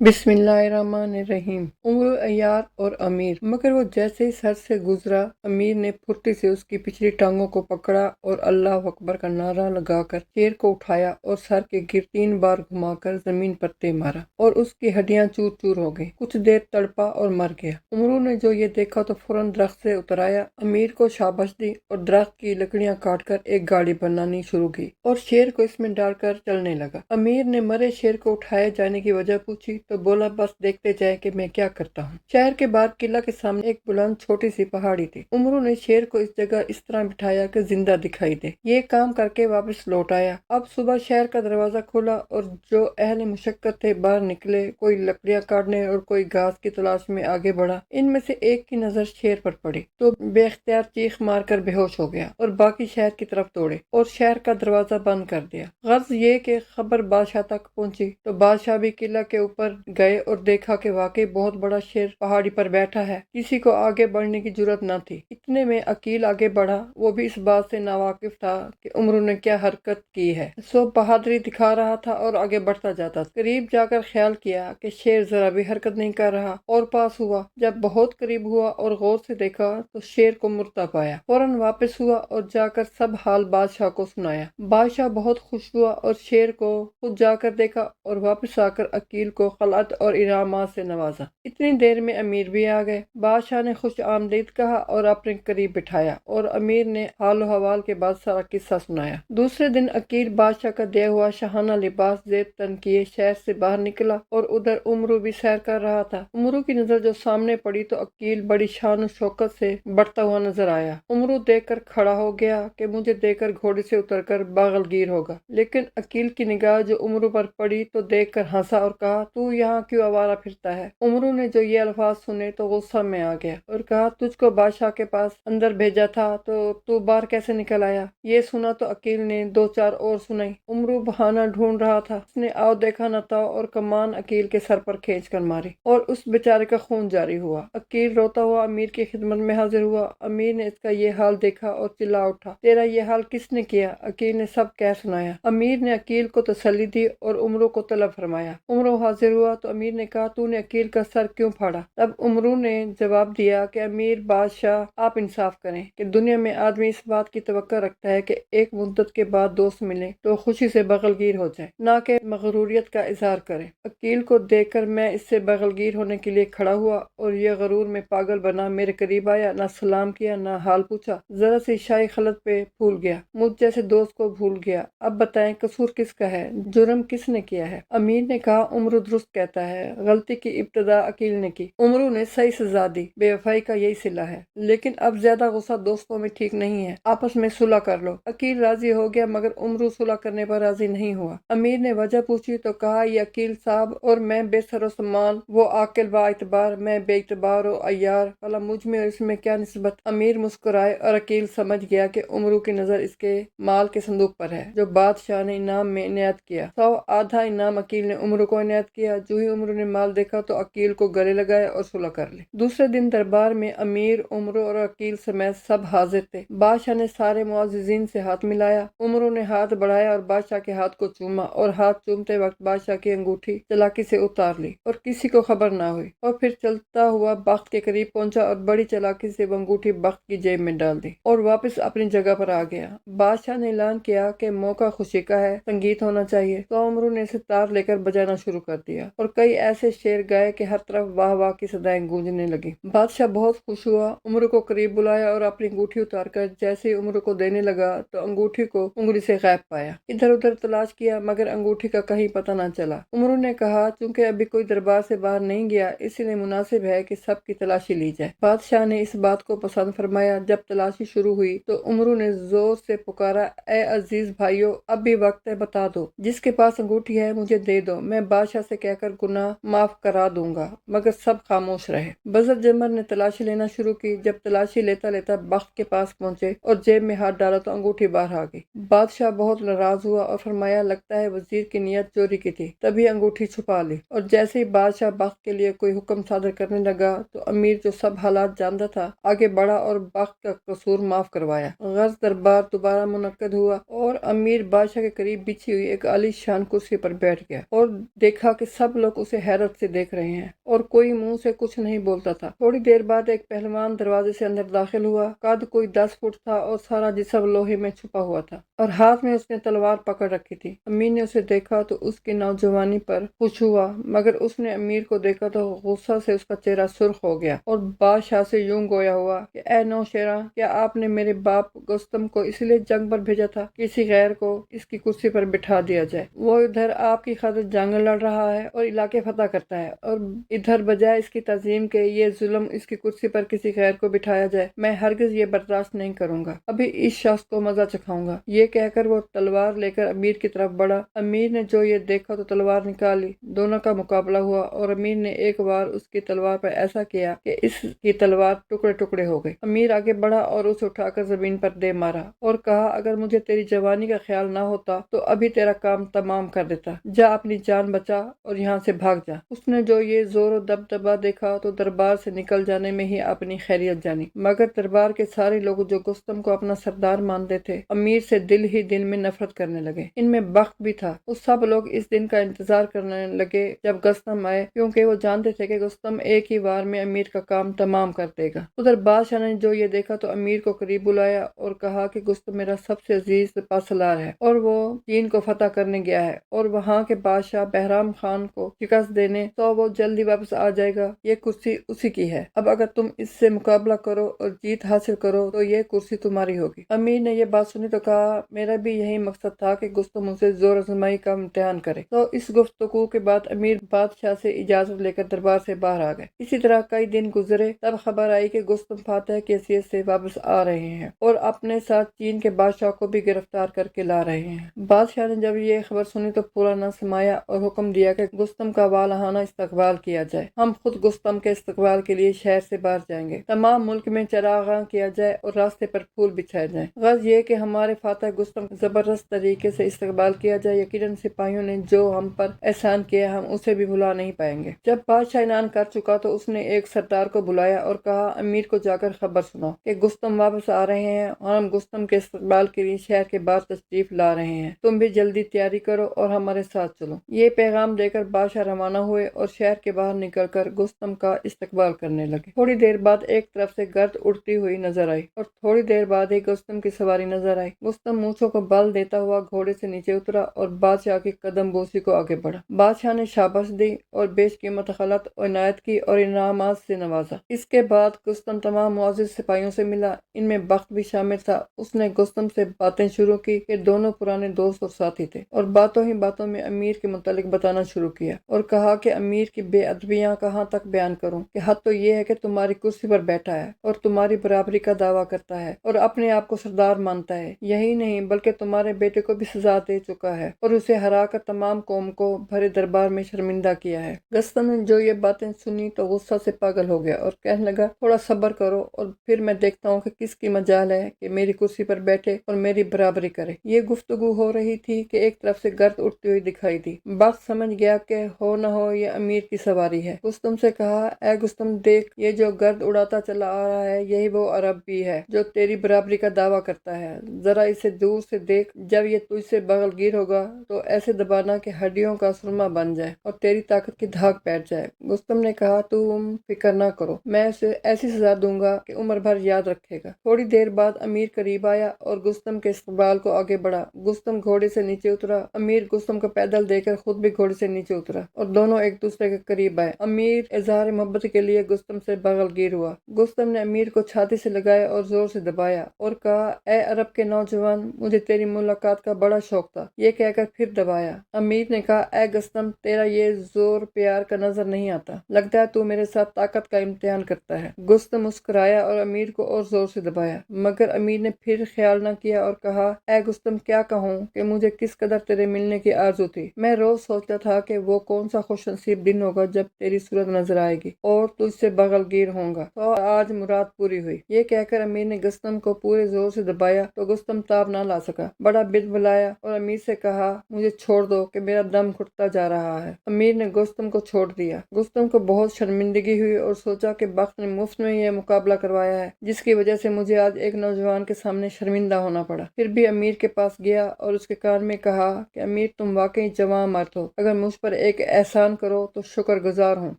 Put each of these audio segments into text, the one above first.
بسم اللہ الرحمن الرحیم۔ عمر عیار اور امیر، مگر وہ جیسے ہی سر سے گزرا، امیر نے پھرتی سے اس کی پچھلی ٹانگوں کو پکڑا اور اللہ اکبر کا نعرہ لگا کر شیر کو اٹھایا اور سر کے گر 3 بار گھما کر زمین پر تے مارا اور اس کی ہڈیاں چور چور ہو گئیں۔ کچھ دیر تڑپا اور مر گیا۔ عمرو نے جو یہ دیکھا تو فوراً درخت سے اتر آیا، امیر کو شاباش دی اور درخت کی لکڑیاں کاٹ کر ایک گاڑی بنانی شروع کی اور شیر کو اس میں ڈال کر چلنے لگا۔ امیر نے مرے شیر کو اٹھائے جانے کی وجہ پوچھی تو بولا، بس دیکھتے جائے کہ میں کیا کرتا ہوں۔ شہر کے باہر قلعہ کے سامنے ایک بلند چھوٹی سی پہاڑی تھی۔ عمرو نے شیر کو اس جگہ اس طرح بٹھایا کہ زندہ دکھائی دے۔ یہ کام کر کے واپس لوٹ آیا۔ اب صبح شہر کا دروازہ کھلا اور جو اہل مشقت تھے باہر نکلے، کوئی لکڑیاں کاٹنے اور کوئی گھاس کی تلاش میں آگے بڑھا۔ ان میں سے ایک کی نظر شیر پر پڑی تو بے اختیار چیخ مار کر بے ہوش ہو گیا اور باقی شہر کی طرف دوڑے اور شہر کا دروازہ بند کر دیا۔ غرض یہ کہ خبر بادشاہ تک پہنچی تو بادشاہ بھی قلعہ کے اوپر گئے اور دیکھا کہ واقعی بہت بڑا شیر پہاڑی پر بیٹھا ہے۔ کسی کو آگے بڑھنے کی جرات نہ تھی۔ اتنے میں عقیل آگے بڑھا۔ وہ بھی اس بات سے ناواقف تھا کہ عمرو نے کیا حرکت کی ہے، سو بہادری دکھا رہا تھا اور آگے بڑھتا جاتا تھا۔ قریب جا کر خیال کیا کہ شیر ذرا بھی حرکت نہیں کر رہا اور پاس ہوا۔ جب بہت قریب ہوا اور غور سے دیکھا تو شیر کو مردہ پایا۔ فوراً واپس ہوا اور جا کر سب حال بادشاہ کو سنایا۔ بادشاہ بہت خوش ہوا اور شیر کو خود جا کر دیکھا اور واپس آ کر عقیل کو خلعت اور انعامات سے نوازا۔ اتنی دیر میں امیر بھی آ گئے۔ بادشاہ نے خوش آمدید کہا اور اپنے قریب بٹھایا اور امیر نے حال و حوال کے بعد سارا قصہ سنایا۔ دوسرے دن عقیل بادشاہ کا دیا ہوا شاہانہ لباس زیب تن کیے شہر سے باہر نکلا اور ادھر عمرو بھی سیر کر رہا تھا۔ عمرو کی نظر جو سامنے پڑی تو عقیل بڑی شان و شوکت سے بڑھتا ہوا نظر آیا۔ عمرو دیکھ کر کھڑا ہو گیا کہ مجھے دیکھ کر گھوڑے سے اتر کر باغل گیر ہوگا، لیکن عقیل کی نگاہ جو عمرو پر پڑی تو دیکھ کر ہنسا اور کہا، تو یہاں کیوں آوارہ پھرتا ہے؟ عمرو نے جو یہ الفاظ سنے تو غصہ میں آ گیا اور کہا، تجھ کو بادشاہ کے پاس اندر بھیجا تھا تو باہر کیسے نکل آیا؟ یہ سنا تو عقیل نے 2 4 اور سنائی۔ عمرو بہانہ ڈھونڈ رہا تھا۔ اس نے آؤ دیکھا نہ تھا اور کمان عقیل کے سر پر کھینچ کر ماری اور اس بیچارے کا خون جاری ہوا۔ عقیل روتا ہوا امیر کی خدمت میں حاضر ہوا۔ امیر نے اس کا یہ حال دیکھا اور چلا اٹھا، تیرا یہ حال کس نے کیا؟ عقیل نے سب کہہ سنایا۔ امیر نے عقیل کو تسلی دی اور عمرو کو طلب فرمایا۔ عمرو حاضر ہوا تو امیر نے کہا، تو نے عقیل کا سر کیوں پھاڑا؟ تب عمرو نے جواب دیا کہ امیر بادشاہ، آپ انصاف کریں کہ دنیا میں آدمی اس بات کی توقع رکھتا ہے کہ ایک مدت کے بعد دوست ملے تو خوشی سے بغل گیر ہو جائے، نہ کہ مغروریت کا اظہار کرے۔ عقیل کو دیکھ کر میں اس سے بغل گیر ہونے کے لیے کھڑا ہوا اور یہ غرور میں پاگل بنا میرے قریب آیا، نہ سلام کیا نہ حال پوچھا، ذرا سی شاہی خلط پہ بھول گیا، مجھ جیسے دوست کو بھول گیا۔ اب بتائیں قصور کس کا ہے، جرم کس نے کیا ہے؟ امیر نے کہا، عمرو درست کہتا ہے، غلطی کی ابتدا عقیل نے کی، عمرو نے صحیح سزا دی، بے وفائی کا یہی صلہ ہے، لیکن اب زیادہ غصہ دوستوں میں ٹھیک نہیں ہے، آپس میں صلح کر لو۔ عقیل راضی ہو گیا مگر عمرو صلح کرنے پر راضی نہیں ہوا۔ امیر نے وجہ پوچھی تو کہا، یہ عقیل صاحب اور میں بے سر و سامان، وہ عاقل با اعتبار، میں بے اعتبار و عیار، بھلا مجھ میں اور اس میں کیا نسبت؟ امیر مسکرائے اور عقیل سمجھ گیا کہ عمرو کی نظر اس کے مال کے صندوق پر ہے جو بادشاہ نے انعام میں عنایت کیا۔ 100 آدھا انعام عقیل نے عمرو کو عنایت کیا۔ جو ہی عمرو نے مال دیکھا تو عقیل کو گلے لگایا اور صلح کر لی۔ دوسرے دن دربار میں امیر، عمرو اور عقیل سمیت سب حاضر تھے۔ بادشاہ نے سارے معززین سے ہاتھ ملایا۔ عمرو نے ہاتھ بڑھایا اور بادشاہ کے ہاتھ کو چوما اور ہاتھ چومتے وقت بادشاہ کی انگوٹھی چلاکی سے اتار لی اور کسی کو خبر نہ ہوئی، اور پھر چلتا ہوا بخت کے قریب پہنچا اور بڑی چلاکی سے وہ انگوٹھی بخت کی جیب میں ڈال دی اور واپس اپنی جگہ پر آ گیا۔ بادشاہ نے اعلان کیا کہ موقع خوشی کا ہے، سنگیت ہونا چاہیے، تو عمرو نے اسے تار لے کر بجانا شروع کر دیا اور کئی ایسے شعر گائے کہ ہر طرف واہ واہ کی صدائیں گونجنے لگی۔ بادشاہ بہت خوش ہوا، عمرو کو قریب بلایا اور اپنی انگوٹھی اتار کر جیسے ہی عمرو کو دینے لگا تو انگوٹھی کو انگلی سے غائب پایا۔ ادھر ادھر تلاش کیا مگر انگوٹھی کا کہیں پتہ نہ چلا۔ عمرو نے کہا، چونکہ ابھی کوئی دربار سے باہر نہیں گیا اس لیے مناسب ہے کہ سب کی تلاشی لی جائے۔ بادشاہ نے اس بات کو پسند فرمایا۔ جب تلاشی شروع ہوئی تو عمرو نے زور سے پکارا، اے عزیز بھائیو، اب بھی وقت ہے، بتا دو، جس کے پاس انگوٹھی ہے مجھے دے دو، میں بادشاہ سے کہہ کر گناہ معاف کرا دوں گا۔ مگر سب خاموش رہے۔ بزر جمر نے تلاشی لینا شروع کی۔ جب تلاشی لیتا لیتا بخت کے پاس پہنچے اور جیب میں ہاتھ ڈالا تو انگوٹھی باہر آ گئی۔ بادشاہ بہت ناراض ہوا اور فرمایا، لگتا ہے وزیر کی نیت چوری کی تھی، تبھی انگوٹھی چھپا لی۔ اور جیسے ہی بادشاہ بخت کے لیے کوئی حکم صادر کرنے لگا تو امیر جو سب حالات جانتا تھا آگے بڑھا اور بخت کا قصور معاف کروایا۔ غرض دربار دوبارہ منعقد ہوا اور امیر بادشاہ کے قریب بچھی ہوئی ایک عالی شان کرسی پر بیٹھ گیا اور دیکھا کہ سب سب لوگ اسے حیرت سے دیکھ رہے ہیں اور کوئی منہ سے کچھ نہیں بولتا تھا۔ تھوڑی دیر بعد ایک پہلوان دروازے سے اندر داخل ہوا۔ قد کوئی 10 فٹ تھا اور سارا جسم لوہے میں چھپا ہوا تھا اور ہاتھ میں اس نے تلوار پکڑ رکھی تھی۔ امیر نے اسے دیکھا تو اس کی نوجوانی پر خوش ہوا، مگر اس نے امیر کو دیکھا تو غصہ سے اس کا چہرہ سرخ ہو گیا اور بادشاہ سے یوں گویا ہوا کہ اے نوشیراں، کیا آپ نے میرے باپ گستم کو اس لیے جنگ پر بھیجا تھا کسی غیر کو اس کی کرسی پر بٹھا دیا جائے؟ وہ ادھر آپ کی خاطر جنگ لڑ رہا ہے اور علاقے فتح کرتا ہے، اور ادھر بجائے اس کی تعظیم کے یہ ظلم اس کی کرسی پر کسی غیر کو بٹھایا جائے۔ میں ہرگز یہ برداشت نہیں کروں گا، ابھی اس شخص کو مزہ چکھاؤں گا۔ یہ کہہ کر وہ تلوار لے کر امیر کی طرف بڑھا۔ امیر نے جو یہ دیکھا تو تلوار نکالی، دونوں کا مقابلہ ہوا اور امیر نے ایک بار اس کی تلوار پر ایسا کیا کہ اس کی تلوار ٹکڑے ٹکڑے ہو گئی۔ امیر آگے بڑھا اور اسے اٹھا کر زمین پر دے مارا اور کہا، اگر مجھے تیری جوانی کا خیال نہ ہوتا تو ابھی تیرا کام تمام کر دیتا، جا اپنی جان بچا اور یہاں سے بھاگ جا۔ اس نے جو یہ زور و دبدبا دیکھا تو دربار سے نکل جانے میں ہی اپنی خیریت جانی، مگر دربار کے سارے لوگ جو گستم کو اپنا سردار مانتے تھے امیر سے دل ہی دل میں نفرت کرنے لگے۔ ان میں بخت بھی تھا، وہ سب لوگ اس دن کا انتظار کرنے لگے جب گستم آئے، کیونکہ وہ جانتے تھے کہ گستم ایک ہی وار میں امیر کا کام تمام کر دے گا۔ ادھر بادشاہ نے جو یہ دیکھا تو امیر کو قریب بلایا اور کہا کہ گستم میرا سب سے عزیز سپہ سالار ہے اور وہ چین کو فتح کرنے گیا ہے اور وہاں کے بادشاہ بہرام خان کو شکست دینے تو وہ جلدی واپس آ جائے گا، یہ کرسی اسی کی ہے۔ اب اگر تم اس سے مقابلہ کرو اور جیت حاصل کرو تو یہ کرسی تمہاری ہوگی۔ امیر نے یہ بات سنی تو کہا، میرا بھی یہی مقصد تھا کہ گستم مجھ سے زور آزمائی کا امتحان کرے۔ تو اس گفتگو کے بعد امیر بادشاہ سے اجازت لے کر دربار سے باہر آ گئے۔ اسی طرح کئی دن گزرے، تب خبر آئی کہ گستم فاتح کی حیثیت سے واپس آ رہے ہیں اور اپنے ساتھ چین کے بادشاہ کو بھی گرفتار کر کے لا رہے ہیں۔ بادشاہ نے جب یہ خبر سنی تو پورا نہ سمایا اور حکم دیا کہ گستم کا والہانہ استقبال کیا جائے۔ ہم خود گستم کے استقبال کے لیے شہر سے باہر جائیں گے، تمام ملک میں چراغاں کیا جائے اور راستے پر پھول بچھائے جائیں۔ غرض یہ کہ ہمارے فاتح گستم کا زبردست طریقے سے استقبال کیا جائے۔ یقیناً سپاہیوں نے جو ہم پر احسان کیا ہم اسے بھی بھلا نہیں پائیں گے۔ جب بادشاہ اعلان کر چکا تو اس نے ایک سردار کو بلایا اور کہا، امیر کو جا کر خبر سناؤ کہ گستم واپس آ رہے ہیں اور ہم گستم کے استقبال کے لیے شہر کے باہر تشریف لا رہے ہیں، تم بھی جلدی تیاری کرو اور ہمارے ساتھ چلو۔ یہ پیغام دے کر بادشاہ روانہ ہوئے اور شہر کے باہر نکل کر گستم کا استقبال کرنے لگے۔ تھوڑی دیر بعد ایک طرف سے گرد اڑتی ہوئی نظر آئی اور تھوڑی دیر بعد ہی گستم کی سواری نظر آئی۔ گستم مونچھوں کو بل دیتا ہوا گھوڑے سے نیچے اترا اور بادشاہ کی قدم بوسی کو آگے بڑھا۔ بادشاہ نے شاباش دی اور بیش قیمت خلعت عنایت کی اور انعامات سے نوازا۔ اس کے بعد گستم تمام معزز سپاہیوں سے ملا، ان میں بخت بھی شامل تھا۔ اس نے گستم سے باتیں شروع کی کہ دونوں پرانے دوست اور ساتھی تھے، اور باتوں ہی باتوں میں امیر کے متعلق بتانا شروع کیا اور کہا کہ امیر کی بے ادبیاں کہاں تک بیان کروں کہ حد تو یہ ہے کہ تمہاری کرسی پر بیٹھا ہے اور تمہاری برابری کا دعویٰ کرتا ہے اور اپنے آپ کو سردار مانتا ہے۔ یہی نہیں بلکہ تمہارے بیٹے کو بھی سزا دے چکا ہے اور اسے ہرا کر تمام قوم کو بھرے دربار میں شرمندہ کیا ہے۔ گستم نے جو یہ باتیں سنی تو غصہ سے پاگل ہو گیا اور کہنے لگا، تھوڑا صبر کرو اور پھر میں دیکھتا ہوں کہ کس کی مجال ہے کہ میری کرسی پر بیٹھے اور میری برابری کرے۔ یہ گفتگو ہو رہی تھی کہ ایک طرف سے گرد اٹھتی ہوئی دکھائی دی۔ بخت سمجھ گیا کہ ہو نہ ہو یہ امیر کی سواری ہے۔ گستم سے کہا، اے گستم دیکھ، یہ جو گرد اڑاتا چلا آ رہا ہے یہی وہ عرب بھی ہے جو تیری برابری کا دعویٰ کرتا ہے، ذرا اسے دور سے دیکھ، جب یہ تجھ سے بغل گیر ہوگا تو ایسے دبانا کہ ہڈیوں کا سرما بن جائے اور تیری طاقت کی دھاک بیٹھ جائے۔ گستم نے کہا، تم فکر نہ کرو، میں اسے ایسی سزا دوں گا کہ عمر بھر یاد رکھے گا۔ تھوڑی دیر بعد امیر قریب آیا اور گستم کے استقبال کو آگے بڑھا۔ گستم گھوڑے سے نیچے اترا۔ امیر گستم کو پیدل دے کر خود بھی گھوڑے سے نیچے اترا اور دونوں ایک دوسرے کے قریب آئے۔ امیر اظہار محبت کے لیے گستم سے بغل گیر ہوا۔ گستم نے امیر کو چھاتی سے لگایا اور زور سے دبایا اور کہا، اے عرب کے نوجوان، مجھے تیری ملاقات کا بڑا شوق تھا۔ یہ کہہ کر پھر دبایا۔ امیر نے کہا، اے گستم، تیرا یہ زور پیار کا نظر نہیں آتا، لگتا ہے تو میرے ساتھ طاقت کا امتحان کرتا ہے۔ گستم مسکرایا اور امیر کو اور زور سے دبایا، مگر امیر نے پھر خیال نہ کیا اور کہا، اے گستم، کیا کہوں کہ مجھے کس قدر تیرے ملنے کی آرزو تھی۔ میں روز سوچتا تھا کہ وہ کون سا خوش نصیب دن ہوگا جب تیری صورت نظر آئے گی اور تجھ سے بغل گیر ہوں گا، تو آج مراد پوری ہوئی۔ یہ کہہ کر امیر نے گستم کو پورے زور سے دبایا تو گستم تاب نہ لا سکا، بڑا بلبلایا اور امیر سے کہا، مجھے چھوڑ دو کہ میرا دم گھٹتا جا رہا ہے۔ امیر نے گستم کو چھوڑ دیا۔ گستم کو بہت شرمندگی ہوئی اور سوچا کہ بخت نے مفت میں یہ مقابلہ کروایا ہے جس کی وجہ سے مجھے آج ایک نوجوان کے سامنے شرمندہ ہونا پڑا۔ پھر بھی امیر کے پاس گیا اور اس کے کان میں کہا کہ امیر، تم واقعی جواں مرد ہو، اگر مجھ پر پر ایک احسان کرو تو شکر گزار ہوں۔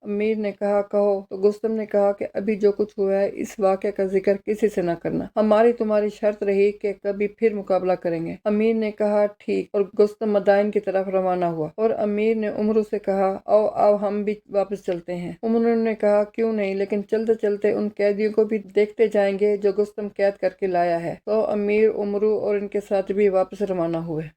امیر نے کہا کہو، تو گستم نے کہا کہ ابھی جو کچھ ہوا ہے اس واقعے کا ذکر کسی سے نہ کرنا، ہماری تمہاری شرط رہی کہ کبھی پھر مقابلہ کریں گے۔ امیر نے کہا ٹھیک، اور گستم مدائن کی طرف روانہ ہوا، اور امیر نے عمرو سے کہا آؤ آؤ ہم بھی واپس چلتے ہیں۔ عمرو نے کہا کیوں نہیں، لیکن چلتے چلتے ان قیدیوں کو بھی دیکھتے جائیں گے جو گستم قید کر کے لایا ہے۔ تو امیر، عمرو اور ان کے ساتھ بھی واپس روانہ ہوئے۔